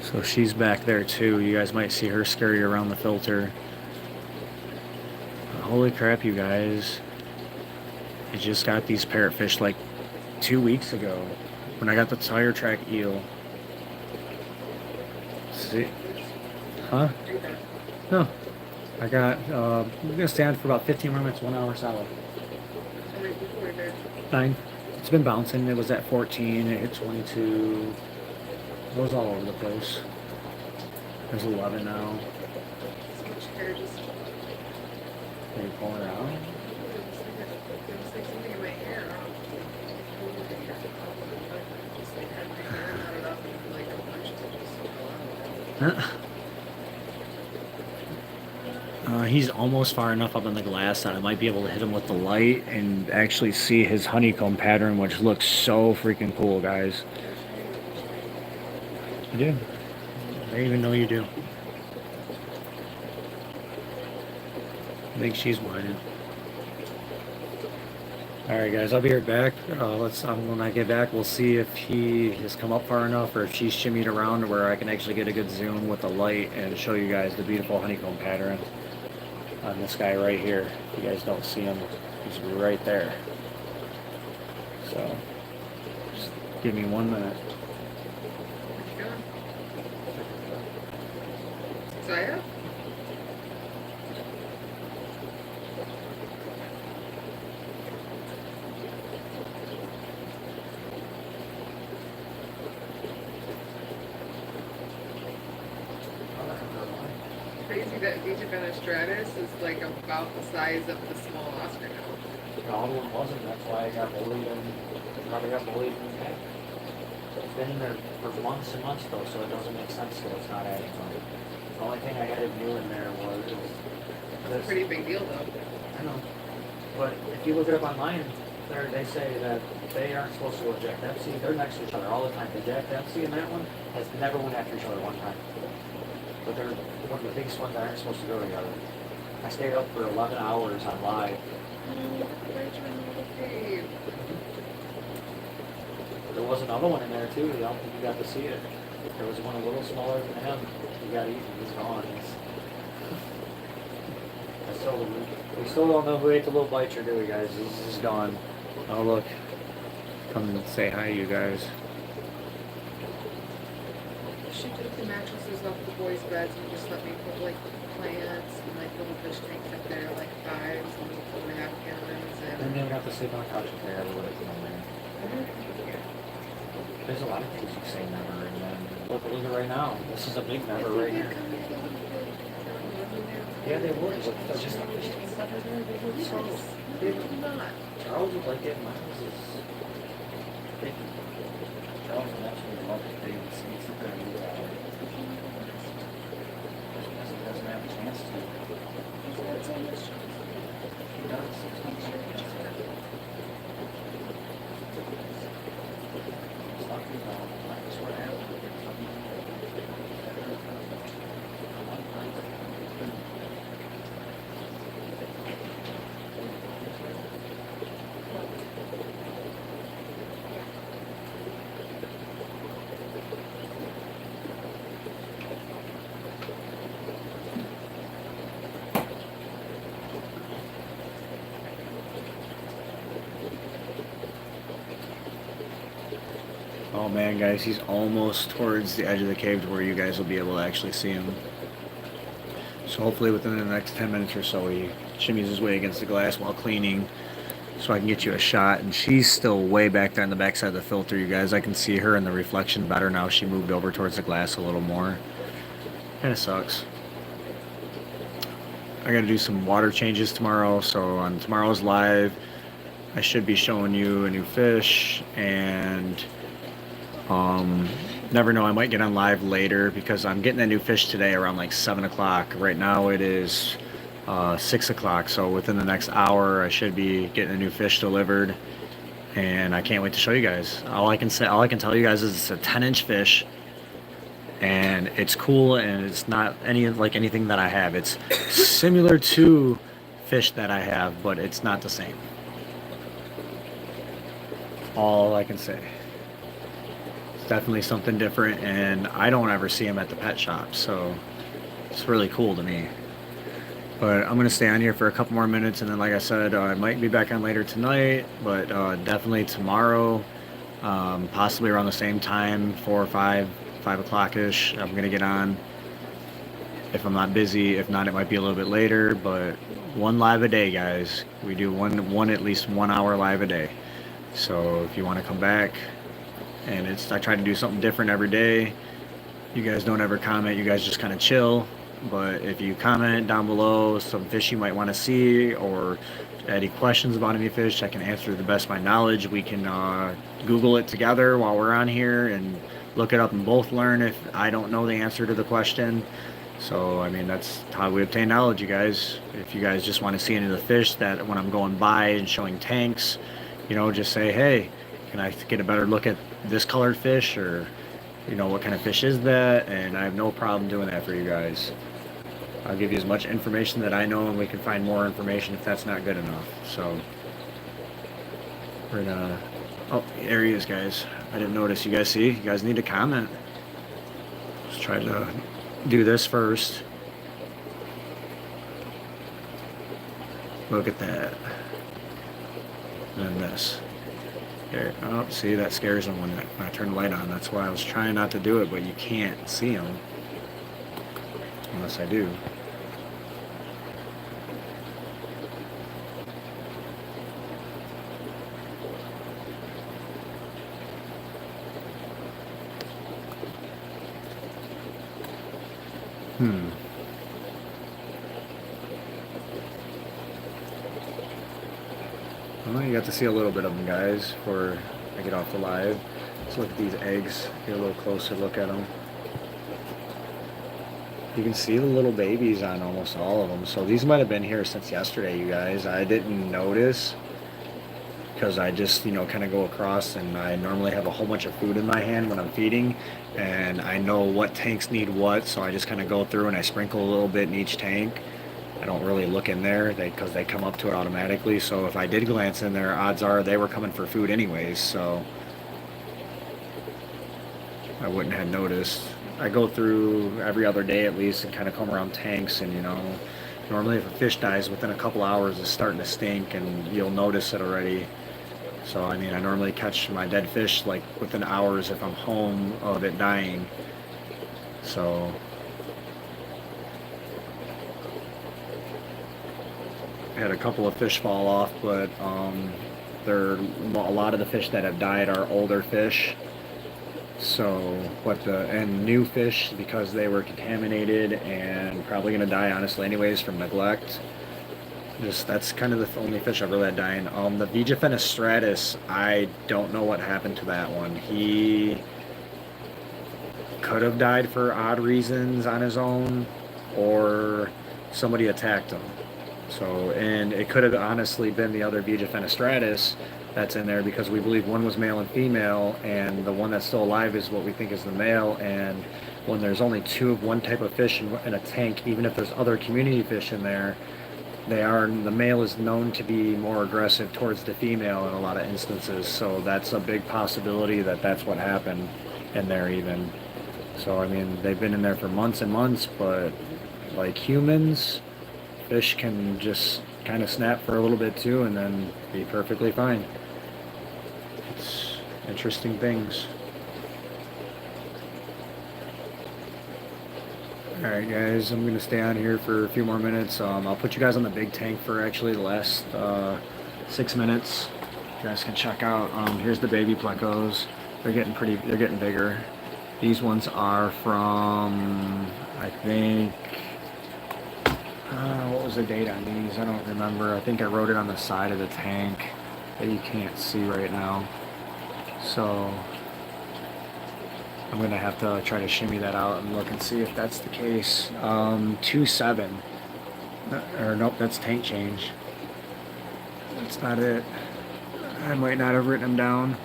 So she's back there too. You guys might see her scurry around the filter. But holy crap, you guys. I just got these parrotfish like 2 weeks ago when I got the tire track eel. See? Huh? No. I got, I'm going to stand for about 15 more minutes, 1 hour solid. 9. It's been bouncing. It was at 14. It hit 22. It was all over the place. There's 11 now. Are you pulling it out? He's almost far enough up on the glass that I might be able to hit him with the light and actually see his honeycomb pattern, which looks so freaking cool, guys. You do? I didn't even know you do. I think she's whining. Alright guys, I'll be right back. When I get back, we'll see if he has come up far enough or if she's shimmied around to where I can actually get a good zoom with the light and show you guys the beautiful honeycomb pattern on this guy right here. If you guys don't see him, he's right there. So, just give me 1 minute. Saya? Crazy that Vita stratus is like about the size of the small Oscar now. The other one wasn't. That's why I got bullied and probably got bullied in the head. It's been in there for months and months though, so it doesn't make sense that it's not adding on. The only thing I added new in there was That's a pretty big deal though. I know. But if you look it up online, they say that they aren't supposed to eject MC. They're next to each other all the time. The eject MC and that one has never went after each other one time. But they're one of the biggest ones that aren't supposed to go together. I stayed up for 11 hours on live. There was another one in there too. I don't think you got to see it. There was one a little smaller than him. He got eaten. He's gone. We still don't know who ate the little biter, do we, guys? He's gone. Oh look, come and say hi, you guys. She took the mattresses off the boys' beds and just let me put like plants and like little fish tanks up there, like 5s and 4.5 gallons. And then we have to sleep on the couch if they ever would have come in. There's a lot of things you say never, and then look at right now. This is a big never right here. Yeah, they would. But just not fish tanks under there. They would so. They would not. Charles would like it. Mine is big. Charles would absolutely love it. They would see it's going to move out. Because he doesn't have a chance to. He does. Oh man, guys, he's almost towards the edge of the cave to where you guys will be able to actually see him. So hopefully within the next 10 minutes or so, he shimmies his way against the glass while cleaning so I can get you a shot. And she's still way back there on the back side of the filter, you guys. I can see her in the reflection better now. She moved over towards the glass a little more. Kind of sucks. I got to do some water changes tomorrow. So on tomorrow's live, I should be showing you a new fish and... never know, I might get on live later because I'm getting a new fish today around like 7 o'clock. Right now it is 6 o'clock, so within the next hour I should be getting a new fish delivered, and I can't wait to show you guys. All I can tell you guys is it's a 10-inch fish, and it's cool, and it's not anything that I have. It's similar to fish that I have, but it's not the same. All I can say. Definitely something different, and I don't ever see them at the pet shop, so it's really cool to me. But I'm gonna stay on here for a couple more minutes, and then like I said, I might be back on later tonight, but definitely tomorrow, possibly around the same time, 4 or 5 o'clock ish, I'm gonna get on if I'm not busy. If not, it might be a little bit later, but one live a day, guys. We do one at least 1 hour live a day. So if you want to come back, and I try to do something different every day. You guys don't ever comment, you guys just kind of chill. But if you comment down below some fish you might want to see, or any questions about any fish, I can answer to the best of my knowledge. We can Google it together while we're on here and look it up and both learn if I don't know the answer to the question. So, I mean, that's how we obtain knowledge, you guys. If you guys just want to see any of the fish that when I'm going by and showing tanks, you know, just say, hey, can I get a better look at this colored fish, or, you know, what kind of fish is that? And I have no problem doing that for you guys. I'll give you as much information that I know, and we can find more information if that's not good enough. So, we're gonna, oh, there he is, guys. I didn't notice. You guys see? You guys need to comment. Let's try to do this first. Look at that. And then this. There. Oh, see, that scares them when I turn the light on. That's why I was trying not to do it, but you can't see them. Unless I do. Well, you got to see a little bit of them, guys, before I get off the live. Let's look at these eggs. Get a little closer look at them. You can see the little babies on almost all of them. So these might have been here since yesterday, you guys. I didn't notice because I just, you know, kind of go across, and I normally have a whole bunch of food in my hand when I'm feeding, and I know what tanks need what, so I just kind of go through and I sprinkle a little bit in each tank. I don't really look in there because they come up to it automatically. So if I did glance in there, odds are they were coming for food anyways, so I wouldn't have noticed. I go through every other day at least and kind of come around tanks, and, you know, normally if a fish dies within a couple hours, it's starting to stink, and you'll notice it already. So, I mean, I normally catch my dead fish like within hours if I'm home of it dying. So I had a couple of fish fall off, but a lot of the fish that have died are older fish. So, and new fish, because they were contaminated and probably gonna die honestly anyways from neglect. That's kind of the only fish I've really had dying. The Vegafenestratus, I don't know what happened to that one. He could have died for odd reasons on his own, or somebody attacked him. So, and it could have honestly been the other Vegafenestratus that's in there, because we believe one was male and female, and the one that's still alive is what we think is the male. And when there's only two of one type of fish in a tank, even if there's other community fish in there, the male is known to be more aggressive towards the female in a lot of instances. So that's a big possibility that that's what happened in there even. So, I mean, they've been in there for months and months, but like humans, fish can just kind of snap for a little bit too and then be perfectly fine. It's interesting things. Alright guys, I'm going to stay on here for a few more minutes. I'll put you guys on the big tank for actually the last 6 minutes. You guys can check out. Here's the baby plecos. They're getting bigger. These ones are from, I think, what was the date on these? I don't remember. I think I wrote it on the side of the tank that you can't see right now. So I'm gonna have to try to shimmy that out and look and see if that's the case. 2.7, or nope, that's tank change. That's not it. I might not have written them down.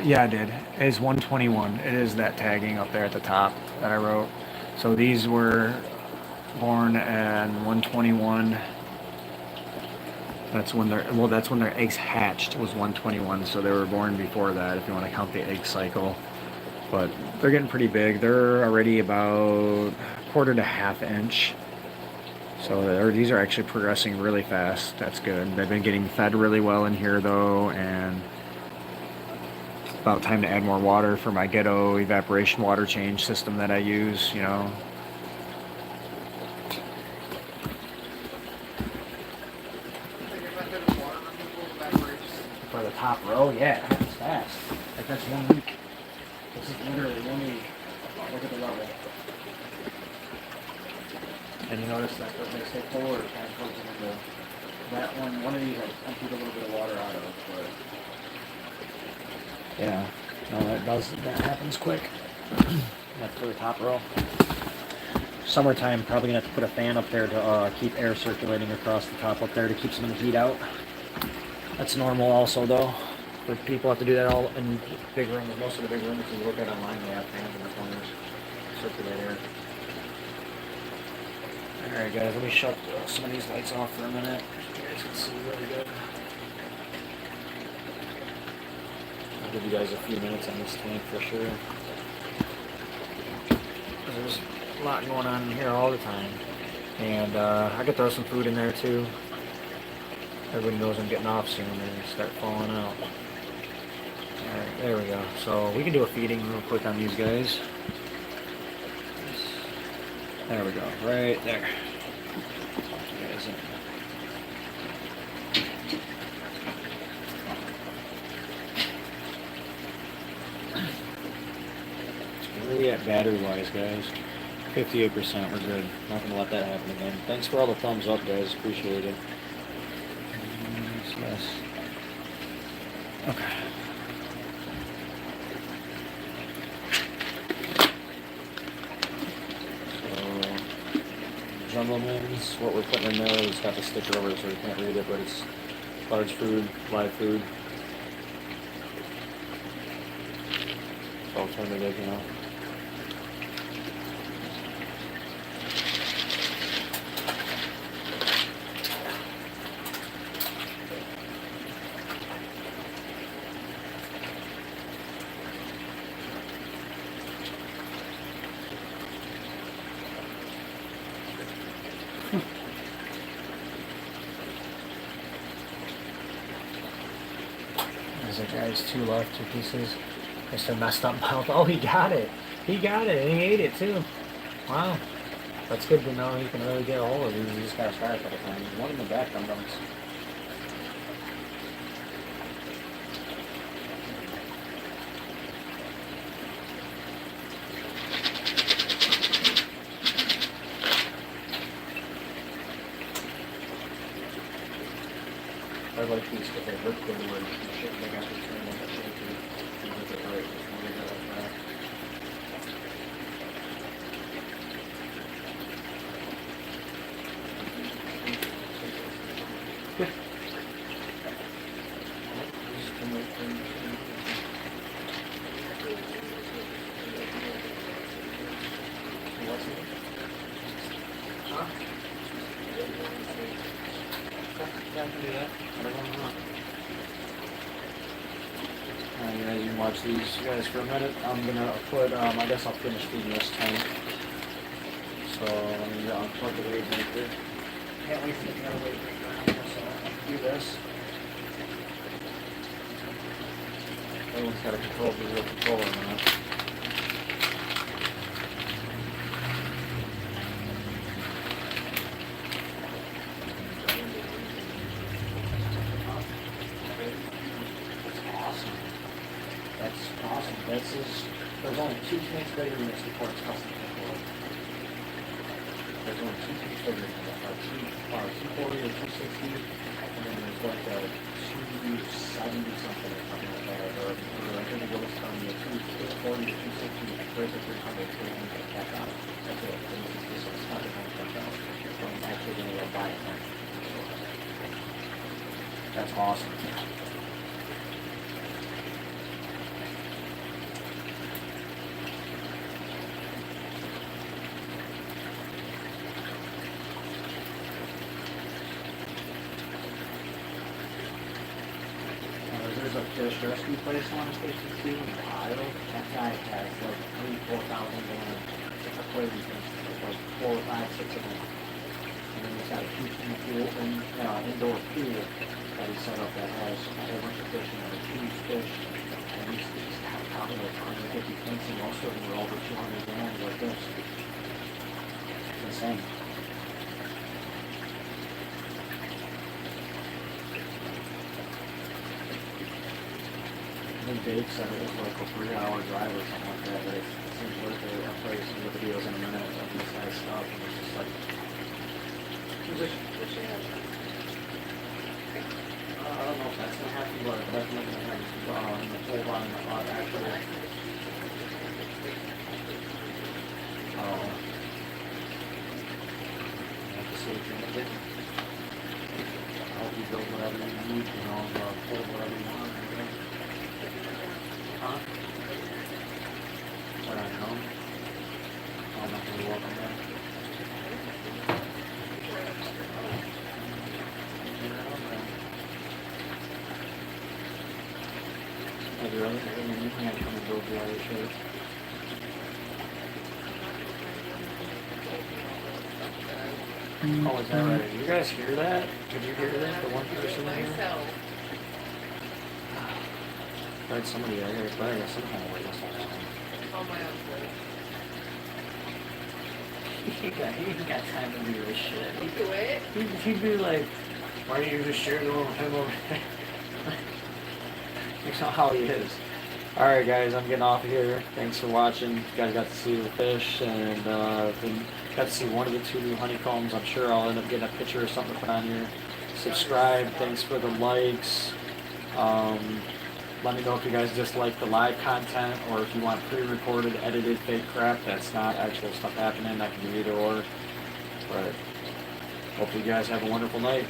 Yeah, I did. It is 121. It is that tagging up there at the top that I wrote. So these were born at 121. That's when their eggs hatched, was 121. So they were born before that, if you want to count the egg cycle. But they're getting pretty big. They're already about 1/4 to 1/2 inch. So these are actually progressing really fast. That's good. They've been getting fed really well in here though, and it's about time to add more water for my ghetto evaporation water change system that I use, you know. For the top row, yeah, it happens fast. Like that's 1 week. This is literally 1 week. Look at the level. And you notice that they stay forward kind of towards the middle. That one of these I emptied a little bit of water out of, but yeah, No, that happens quick. That's for the top row. Summertime, probably gonna have to put a fan up there to keep air circulating across the top up there to keep some of the heat out. That's normal also though. For people have to do that all in big rooms. Most of the big rooms, if you look at online, they have fans in the corners. Circulate air. Alright guys, let me shut some of these lights off for a minute. You guys can see really good. I'll give you guys a few minutes on this tank for sure. There's a lot going on in here all the time. And I could throw some food in there too. Everybody knows I'm getting off soon and start falling out. Alright, there we go. So we can do a feeding real quick on these guys. There we go, right there. Guys in. Where are we at battery-wise, guys? 58%, we're good. Not gonna let that happen again. Thanks for all the thumbs up, guys. Appreciate it. Yes. Okay. Jumblemans, what we're putting in there is got the sticker over it so you can't read it, but it's large food, live food. It's alternative, you know. There's a guy's 2 left, 2 pieces. Mr. Messed Up Mouth. Oh, he got it. He got it, and he ate it too. Wow. That's good to know. You can really get a hold of these. You just gotta try a couple times. One in the back, dum-dums. I like these because they look good when shit they got to turn on the shape and look it right before they go like that. Huh? Yeah, I can do that. Alright guys, you can watch these guys for a minute. I'm gonna put, I guess I'll finish feeding this tank. So let me unplug the weight maker. Can't wait to get the other weight maker out here, so I can do this. Everyone's got a control visual controller on it. That's awesome. There's only 2 tanks bigger than this before it's custom control. There's only 2 tanks bigger than that. 240 or 260, and then there's like a 270 something or something like that. Or I think it was from the 240 to 260, there's a 300, 300 back on. That's it. It's not the tank back out. So I'm actually going to go buy it. That's awesome. There's a fish rescue place on Station 2 in Ohio. That guy has like 3,000, 4,000 gallon aquarium fish. There's like 4 or 5, 6 of them. And then he's got a huge indoor pool that he set up that has a whole bunch of fish in it, huge fish. And he's got probably like 150 tanks, and most of them are over 200 gallons like this. It's insane. I think Dave said it was like a 3-hour drive or something like that, but it seems worth it. I'll play some of the videos in a minute of this guy's stuff, and it's just like... I don't know if that's going to happen What? That's making it hold on actually. Oh. You have to see what you're getting. I hope you build whatever you need, pull whatever you want. Huh? What I know? I'm not gonna walk on that. Have you really? I mean, you can't come and build the other shit. Oh, is that right? You guys hear that? Did you hear that? The one person in here? Myself. Right, somebody out here. Probably some kind of way this On my own foot. He ain't got time to do this shit. You do it? He'd be like, why don't you just share the one with him over there? That's not how he is. Alright guys, I'm getting off of here. Thanks for watching. You guys got to see the fish and got to see one of the 2 new honeycombs. I'm sure I'll end up getting a picture or something to put on here. Subscribe. Thanks for the likes. Let me know if you guys dislike the live content or if you want pre-recorded, edited, fake crap. That's not actual stuff happening. That can be either or. But hopefully you guys have a wonderful night.